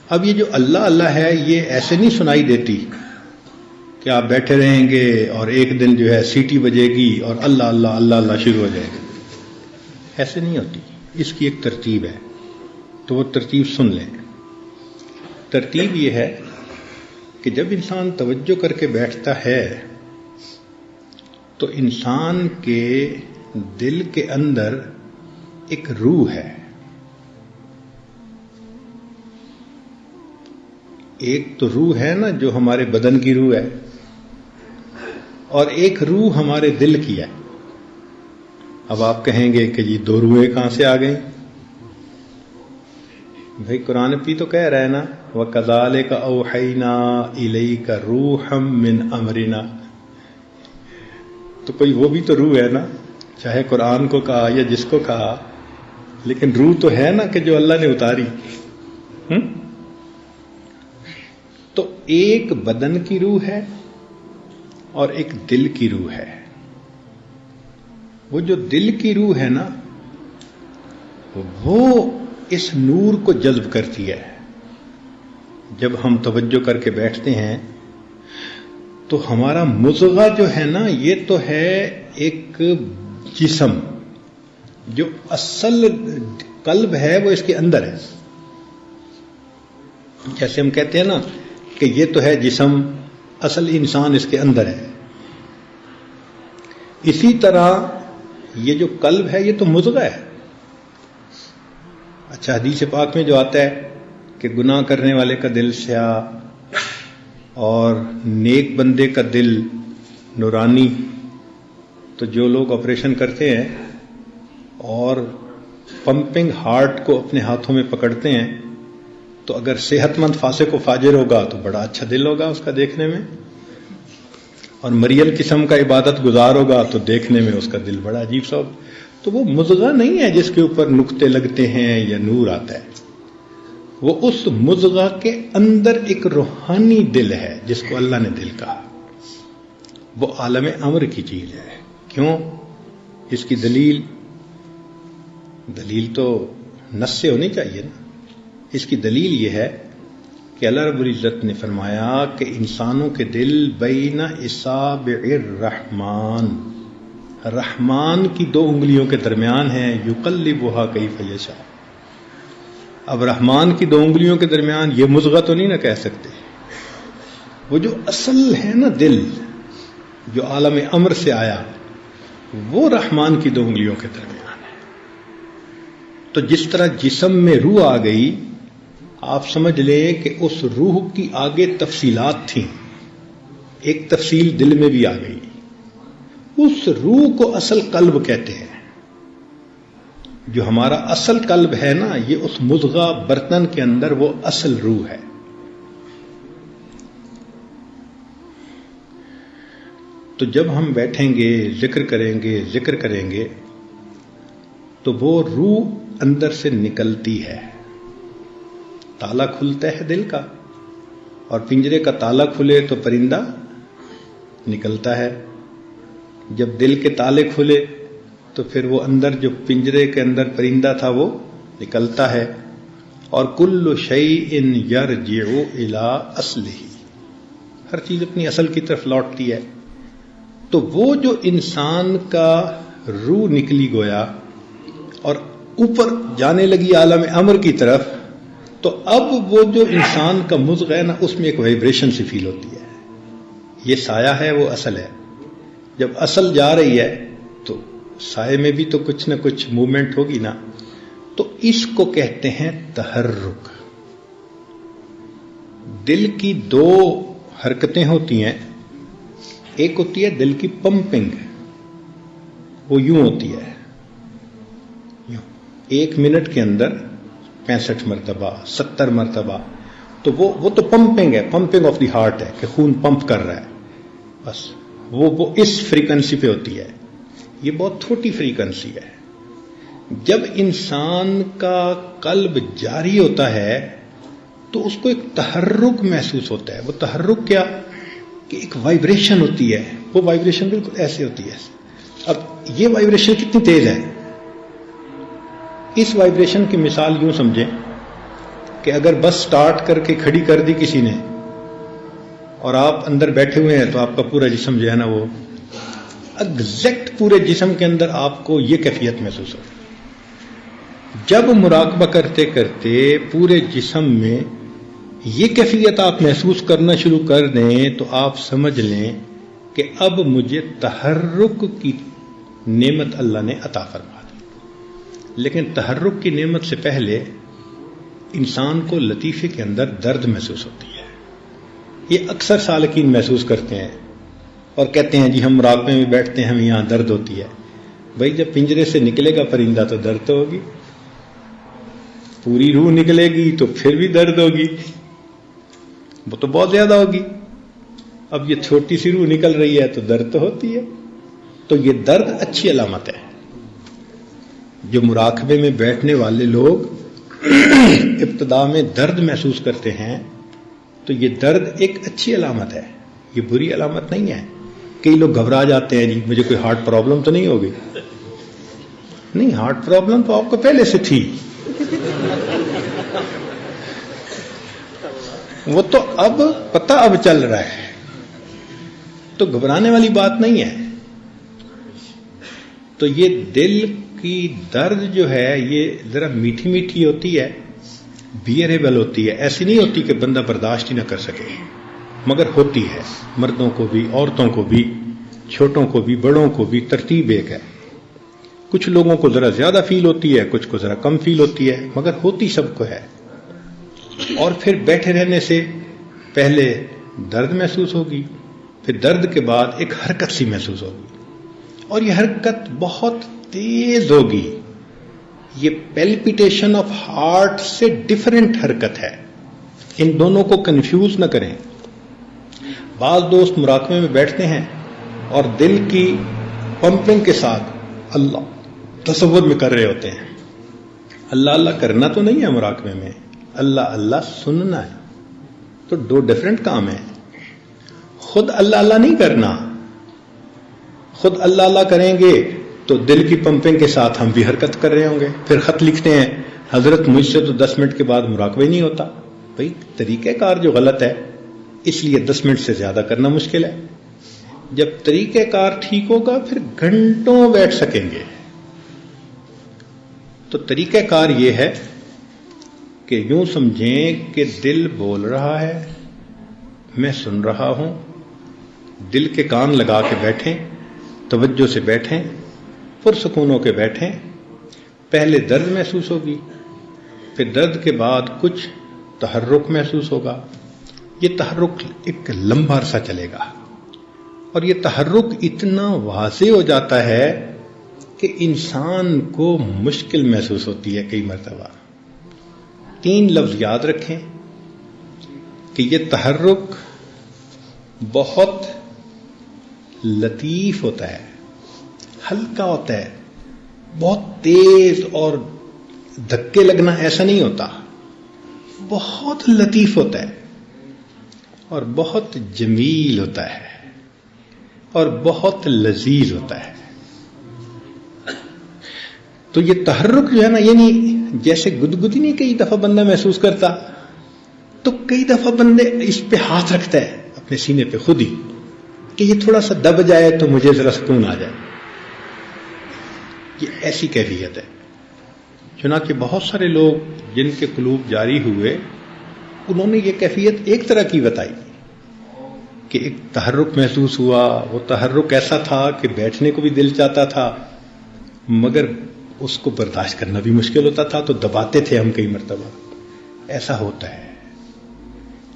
اب یہ جو اللہ اللہ ہے یہ ایسے نہیں سنائی دیتی کہ آپ بیٹھے رہیں گے اور ایک دن جو ہے سیٹی بجے گی اور اللہ اللہ اللہ اللہ شروع ہو جائے گا. ایسے نہیں ہوتی. اس کی ایک ترتیب ہے, تو وہ ترتیب سن لیں. ترتیب یہ ہے کہ جب انسان توجہ کر کے بیٹھتا ہے تو انسان کے دل کے اندر ایک روح ہے. ایک تو روح ہے نا جو ہمارے بدن کی روح ہے, اور ایک روح ہمارے دل کی ہے. اب آپ کہیں گے کہ جی دو روحیں کہاں سے آ گئیں؟ بھائی قرآن بھی تو کہہ رہا ہے نا, وَكَذَلِكَ أَوْحَيْنَا إِلَيْكَ رُوحًا مِّنْ أَمْرِنَا. تو کوئی وہ بھی تو روح ہے نا, چاہے قرآن کو کہا یا جس کو کہا, لیکن روح تو ہے نا کہ جو اللہ نے اتاری. تو ایک بدن کی روح ہے اور ایک دل کی روح ہے. وہ جو دل کی روح ہے نا وہ اس نور کو جذب کرتی ہے. جب ہم توجہ کر کے بیٹھتے ہیں تو ہمارا مضغہ جو ہے نا یہ تو ہے ایک جسم, جو اصل قلب ہے وہ اس کے اندر ہے. جیسے ہم کہتے ہیں نا کہ یہ تو ہے جسم, اصل انسان اس کے اندر ہے. اسی طرح یہ جو قلب ہے یہ تو مضغہ ہے. اچھا, حدیث پاک میں جو آتا ہے کہ گناہ کرنے والے کا دل سیاہ اور نیک بندے کا دل نورانی. تو جو لوگ آپریشن کرتے ہیں اور پمپنگ ہارٹ کو اپنے ہاتھوں میں پکڑتے ہیں تو اگر صحت مند فاسق و فاجر ہوگا تو بڑا اچھا دل ہوگا اس کا دیکھنے میں, اور مریم قسم کا عبادت گزار ہوگا تو دیکھنے میں اس کا دل بڑا عجیب سا ہوگا. تو وہ مضغہ نہیں ہے جس کے اوپر نقطے لگتے ہیں یا نور آتا ہے. وہ اس مضغہ کے اندر ایک روحانی دل ہے جس کو اللہ نے دل کہا. وہ عالم امر کی چیز ہے. کیوں؟ اس کی دلیل تو نص سے ہونی چاہیے نا. اس کی دلیل یہ ہے کہ اللہ رب العزت نے فرمایا کہ انسانوں کے دل بین اصابع الرحمن, رحمان کی دو انگلیوں کے درمیان ہے, یقلبها کیف یشاء. اب رحمان کی دو انگلیوں کے درمیان یہ مضغہ تو نہیں نہ کہہ سکتے. وہ جو اصل ہے نا دل جو عالم امر سے آیا وہ رحمان کی دو انگلیوں کے درمیان ہے. تو جس طرح جسم میں روح آ گئی, آپ سمجھ لیں کہ اس روح کی آگے تفصیلات تھیں. ایک تفصیل دل میں بھی آ گئی. اس روح کو اصل قلب کہتے ہیں. جو ہمارا اصل قلب ہے نا یہ اس مضغہ برتن کے اندر وہ اصل روح ہے. تو جب ہم بیٹھیں گے ذکر کریں گے تو وہ روح اندر سے نکلتی ہے. تالا کھلتا ہے دل کا, اور پنجرے کا تالا کھلے تو پرندہ نکلتا ہے. جب دل کے تالے کھلے تو پھر وہ اندر جو پنجرے کے اندر پرندہ تھا وہ نکلتا ہے. اور کل شیء یرجع الی اصلہ, ہر چیز اپنی اصل کی طرف لوٹتی ہے. تو وہ جو انسان کا روح نکلی گویا اور اوپر جانے لگی عالم امر کی طرف, تو اب وہ جو انسان کا مضغہ ہے نا اس میں ایک وائبریشن سی فیل ہوتی ہے. یہ سایہ ہے وہ اصل ہے. جب اصل جا رہی ہے تو سائے میں بھی تو کچھ نہ کچھ موومنٹ ہوگی نا. تو اس کو کہتے ہیں تحرک. دل کی دو حرکتیں ہوتی ہیں. ایک ہوتی ہے دل کی پمپنگ, وہ یوں ہوتی ہے, یوں 1 منٹ کے اندر 65 مرتبہ 70 مرتبہ. تو وہ تو پمپنگ ہے, پمپنگ آف دی ہارٹ ہے کہ خون پمپ کر رہا ہے. بس وہ اس فریکوینسی پہ ہوتی ہے. یہ بہت چھوٹی فریکوینسی ہے. جب انسان کا قلب جاری ہوتا ہے تو اس کو ایک تحرک محسوس ہوتا ہے. وہ تحرک کیا کہ ایک وائبریشن ہوتی ہے. وہ وائبریشن بالکل ایسے ہوتی ہے. اب یہ وائبریشن کتنی تیز ہے. اس وائبریشن کی مثال یوں سمجھیں کہ اگر بس سٹارٹ کر کے کھڑی کر دی کسی نے اور آپ اندر بیٹھے ہوئے ہیں تو آپ کا پورا جسم جو ہے نا وہ ایگزیکٹ پورے جسم کے اندر آپ کو یہ کیفیت محسوس ہو. جب مراقبہ کرتے کرتے پورے جسم میں یہ کیفیت آپ محسوس کرنا شروع کر دیں تو آپ سمجھ لیں کہ اب مجھے تحرک کی نعمت اللہ نے عطا فرما دی. لیکن تحرک کی نعمت سے پہلے انسان کو لطیفے کے اندر درد محسوس ہوتی ہے. یہ اکثر سالکین محسوس کرتے ہیں اور کہتے ہیں جی ہم مراقبے میں بیٹھتے ہیں ہمیں یہاں درد ہوتی ہے. بھائی جب پنجرے سے نکلے گا پرندہ تو درد تو ہوگی, پوری روح نکلے گی تو پھر بھی درد ہوگی, وہ تو بہت زیادہ ہوگی. اب یہ چھوٹی سی روح نکل رہی ہے تو درد تو ہوتی ہے. تو یہ درد اچھی علامت ہے. جو مراقبے میں بیٹھنے والے لوگ ابتدا میں درد محسوس کرتے ہیں تو یہ درد ایک اچھی علامت ہے, یہ بری علامت نہیں ہے. کئی لوگ گھبرا جاتے ہیں جی مجھے کوئی ہارٹ پرابلم تو نہیں ہوگی. نہیں, ہارٹ پرابلم تو آپ کو پہلے سے تھی, وہ تو اب پتہ اب چل رہا ہے, تو گھبرانے والی بات نہیں ہے. تو یہ دل کی درد جو ہے یہ ذرا میٹھی میٹھی ہوتی ہے, بیئریبل ہوتی ہے, ایسی نہیں ہوتی کہ بندہ برداشت ہی نہ کر سکے, مگر ہوتی ہے. مردوں کو بھی, عورتوں کو بھی, چھوٹوں کو بھی, بڑوں کو بھی, ترتیب ایک ہے. کچھ لوگوں کو ذرا زیادہ فیل ہوتی ہے, کچھ کو ذرا کم فیل ہوتی ہے, مگر ہوتی سب کو ہے. اور پھر بیٹھے رہنے سے پہلے درد محسوس ہوگی, پھر درد کے بعد ایک حرکت سی محسوس ہوگی, اور یہ حرکت بہت تیز ہوگی. یہ پیلپیٹیشن آف ہارٹ سے ڈیفرنٹ حرکت ہے, ان دونوں کو کنفیوز نہ کریں. بعض دوست مراقبے میں بیٹھتے ہیں اور دل کی پمپنگ کے ساتھ اللہ تصور میں کر رہے ہوتے ہیں. اللہ اللہ کرنا تو نہیں ہے مراقبے میں, اللہ اللہ سننا ہے. تو دو ڈیفرنٹ کام ہیں. خود اللہ اللہ نہیں کرنا, خود اللہ اللہ کریں گے تو دل کی پمپنگ کے ساتھ ہم بھی حرکت کر رہے ہوں گے. پھر خط لکھتے ہیں حضرت مجھ سے تو 10 منٹ کے بعد مراقبہ ہی نہیں ہوتا. بھائی طریقہ کار جو غلط ہے اس لیے 10 منٹ سے زیادہ کرنا مشکل ہے. جب طریقہ کار ٹھیک ہوگا پھر گھنٹوں بیٹھ سکیں گے. تو طریقہ کار یہ ہے کہ یوں سمجھیں کہ دل بول رہا ہے, میں سن رہا ہوں. دل کے کان لگا کے بیٹھیں, توجہ سے بیٹھیں, پرسکون ہو کے بیٹھیں. پہلے درد محسوس ہوگی, پھر درد کے بعد کچھ تحرک محسوس ہوگا. یہ تحرک ایک لمبا عرصہ چلے گا, اور یہ تحرک اتنا واضح ہو جاتا ہے کہ انسان کو مشکل محسوس ہوتی ہے کئی مرتبہ. 3 لفظ یاد رکھیں کہ یہ تحرک بہت لطیف ہوتا ہے, ہلکا ہوتا ہے, بہت تیز اور دھکے لگنا ایسا نہیں ہوتا, بہت لطیف ہوتا ہے اور بہت جمیل ہوتا ہے اور بہت لذیذ ہوتا ہے. تو یہ تحرک جو ہے نا, یعنی جیسے گدگدی نہیں کئی دفعہ بندہ محسوس کرتا, تو کئی دفعہ بندے اس پہ ہاتھ رکھتا ہے اپنے سینے پہ خود ہی کہ یہ تھوڑا سا دب جائے تو مجھے ذرا سکون آ جائے. یہ ایسی کیفیت ہے. چنانچہ بہت سارے لوگ جن کے قلوب جاری ہوئے انہوں نے یہ کیفیت ایک طرح کی بتائی کہ ایک تحرک محسوس ہوا. وہ تحرک ایسا تھا کہ بیٹھنے کو بھی دل چاہتا تھا مگر اس کو برداشت کرنا بھی مشکل ہوتا تھا, تو دباتے تھے ہم کئی مرتبہ. ایسا ہوتا ہے.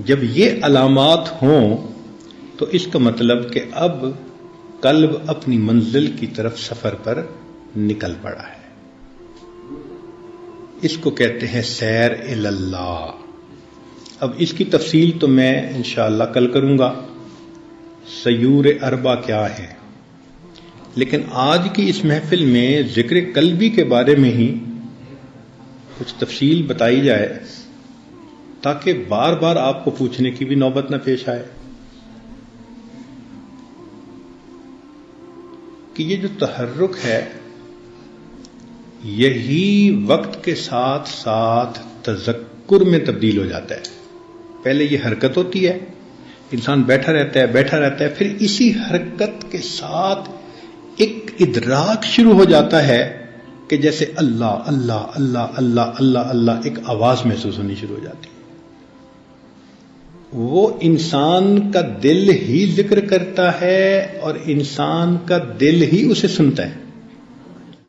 جب یہ علامات ہوں تو اس کا مطلب کہ اب قلب اپنی منزل کی طرف سفر پر نکل پڑا ہے. اس کو کہتے ہیں سیر اللہ. اب اس کی تفصیل تو میں انشاءاللہ کل کروں گا, سیور اربع کیا ہے. لیکن آج کی اس محفل میں ذکر قلبی کے بارے میں ہی کچھ تفصیل بتائی جائے تاکہ بار بار آپ کو پوچھنے کی بھی نوبت نہ پیش آئے کہ یہ جو تحرک ہے یہی وقت کے ساتھ ساتھ تفکر میں تبدیل ہو جاتا ہے. پہلے یہ حرکت ہوتی ہے، انسان بیٹھا رہتا ہے، پھر اسی حرکت کے ساتھ ایک ادراک شروع ہو جاتا ہے کہ جیسے اللہ اللہ اللہ اللہ اللہ اللہ ایک آواز محسوس ہونی شروع ہو جاتی ہے. وہ انسان کا دل ہی ذکر کرتا ہے اور انسان کا دل ہی اسے سنتا ہے.